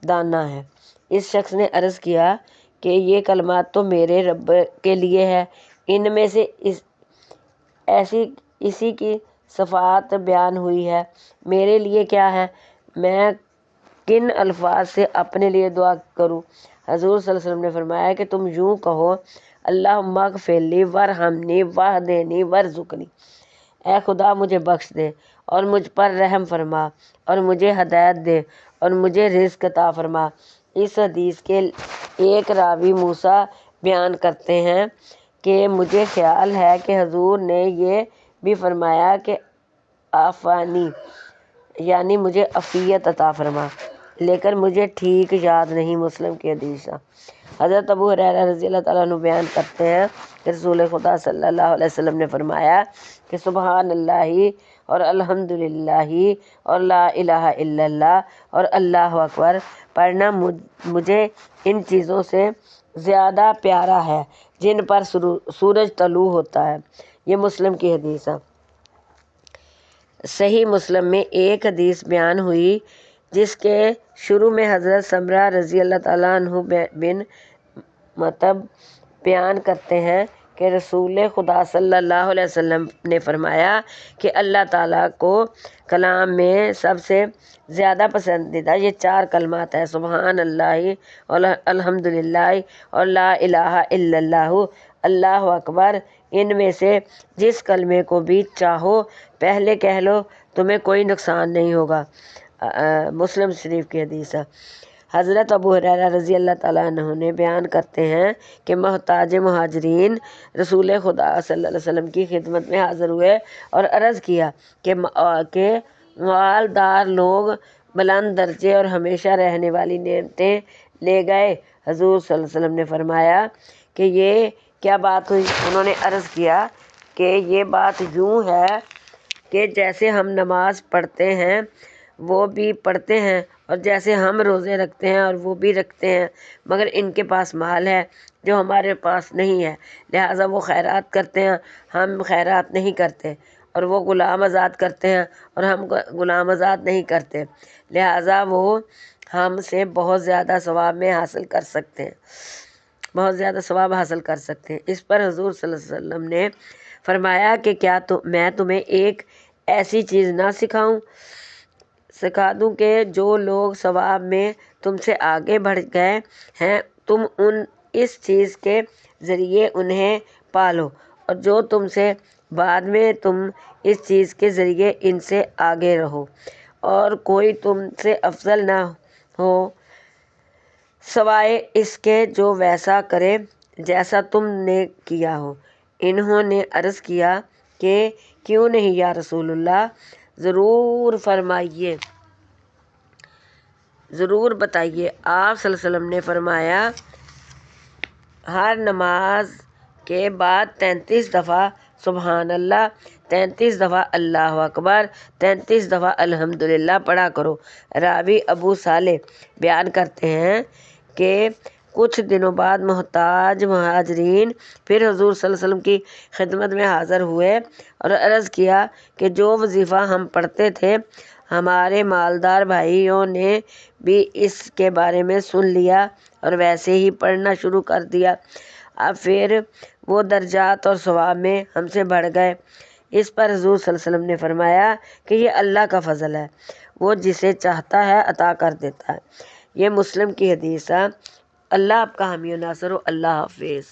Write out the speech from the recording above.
دانا ہے۔ اس شخص نے عرض کیا کہ یہ کلمات تو میرے رب کے لیے ہے، ان میں سے اسی کی صفات بیان ہوئی ہے، میرے لیے کیا ہے؟ میں کن الفاظ سے اپنے لیے دعا کروں؟ حضور صلی اللہ علیہ وسلم نے فرمایا کہ تم یوں کہو، اللہم اغفر لی وارحمنی واہدنی وارزقنی، اے خدا مجھے بخش دے اور مجھ پر رحم فرما اور مجھے ہدایت دے اور مجھے رزق عطا فرما۔ اس حدیث کے ایک راوی موسیٰ بیان کرتے ہیں کہ مجھے خیال ہے کہ حضور نے یہ بھی فرمایا کہ عافانی، یعنی مجھے عافیت عطا فرما، لیکن مجھے ٹھیک یاد نہیں۔ مسلم کی حدیث ہے۔ حضرت ابو ہریرہ رضی اللہ تعالیٰ عنہ بیان کرتے ہیں کہ رسول خدا صلی اللہ علیہ وسلم نے فرمایا کہ سبحان اللہ اور الحمدللہ اور لا الہ الا اللہ اور اللہ اکبر پڑھنا مجھے ان چیزوں سے زیادہ پیارا ہے جن پر سورج طلوع ہوتا ہے۔ یہ مسلم کی حدیث ہے۔ صحیح مسلم میں ایک حدیث بیان ہوئی جس کے شروع میں حضرت سمرہ رضی اللہ تعالیٰ عنہ بن مطب بیان کرتے ہیں کہ رسول خدا صلی اللہ علیہ وسلم نے فرمایا کہ اللہ تعالیٰ کو کلام میں سب سے زیادہ پسندیدہ یہ 4 کلمات ہیں، سبحان اللہ اور الحمدللہ اور لا الہ الا اللہ، اللہ اکبر۔ ان میں سے جس کلمے کو بھی چاہو پہلے کہہ لو، تمہیں کوئی نقصان نہیں ہوگا۔ مسلم شریف کی حدیث ہے۔ حضرت ابو ہریرہ رضی اللہ تعالیٰ عنہ نے بیان کرتے ہیں کہ محتاج مہاجرین رسول خدا صلی اللہ علیہ وسلم کی خدمت میں حاضر ہوئے اور عرض کیا کہ مالدار لوگ بلند درجے اور ہمیشہ رہنے والی نعمتیں لے گئے۔ حضور صلی اللہ علیہ وسلم نے فرمایا کہ یہ کیا بات ہوئی؟ انہوں نے عرض کیا کہ یہ بات یوں ہے کہ جیسے ہم نماز پڑھتے ہیں وہ بھی پڑھتے ہیں، اور جیسے ہم روزے رکھتے ہیں اور وہ بھی رکھتے ہیں، مگر ان کے پاس مال ہے جو ہمارے پاس نہیں ہے، لہٰذا وہ خیرات کرتے ہیں، ہم خیرات نہیں کرتے، اور وہ غلام آزاد کرتے ہیں اور ہم غلام آزاد نہیں کرتے، لہٰذا وہ ہم سے بہت زیادہ ثواب میں حاصل کر سکتے ہیں، بہت زیادہ ثواب حاصل کر سکتے ہیں۔ اس پر حضور صلی اللہ علیہ وسلم نے فرمایا کہ کیا میں تمہیں ایک ایسی چیز نہ سکھا دوں کہ جو لوگ ثواب میں تم سے آگے بڑھ گئے ہیں تم اس چیز کے ذریعے انہیں پالو، اور جو تم سے بعد میں تم اس چیز کے ذریعے ان سے آگے رہو، اور کوئی تم سے افضل نہ ہو سوائے اس کے جو ویسا کرے جیسا تم نے کیا ہو۔ انہوں نے عرض کیا کہ کیوں نہیں یا رسول اللہ، ضرور فرمائیے، ضرور بتائیے۔ آپ صلی اللہ علیہ وسلم نے فرمایا ہر نماز کے بعد 33 دفعہ سبحان اللہ، 33 دفعہ اللہ اکبر، 33 دفعہ الحمدللہ پڑھا کرو۔ راوی ابو صالح بیان کرتے ہیں کہ کچھ دنوں بعد محتاج مہاجرین پھر حضور صلی اللہ علیہ وسلم کی خدمت میں حاضر ہوئے اور عرض کیا کہ جو وظیفہ ہم پڑھتے تھے ہمارے مالدار بھائیوں نے بھی اس کے بارے میں سن لیا اور ویسے ہی پڑھنا شروع کر دیا، اب پھر وہ درجات اور ثواب میں ہم سے بڑھ گئے۔ اس پر حضور صلی اللہ علیہ وسلم نے فرمایا کہ یہ اللہ کا فضل ہے، وہ جسے چاہتا ہے عطا کر دیتا ہے۔ یہ مسلم کی حدیث ہے۔ اللہ آپ کا حامی و ناصر ہو۔ اللہ حافظ۔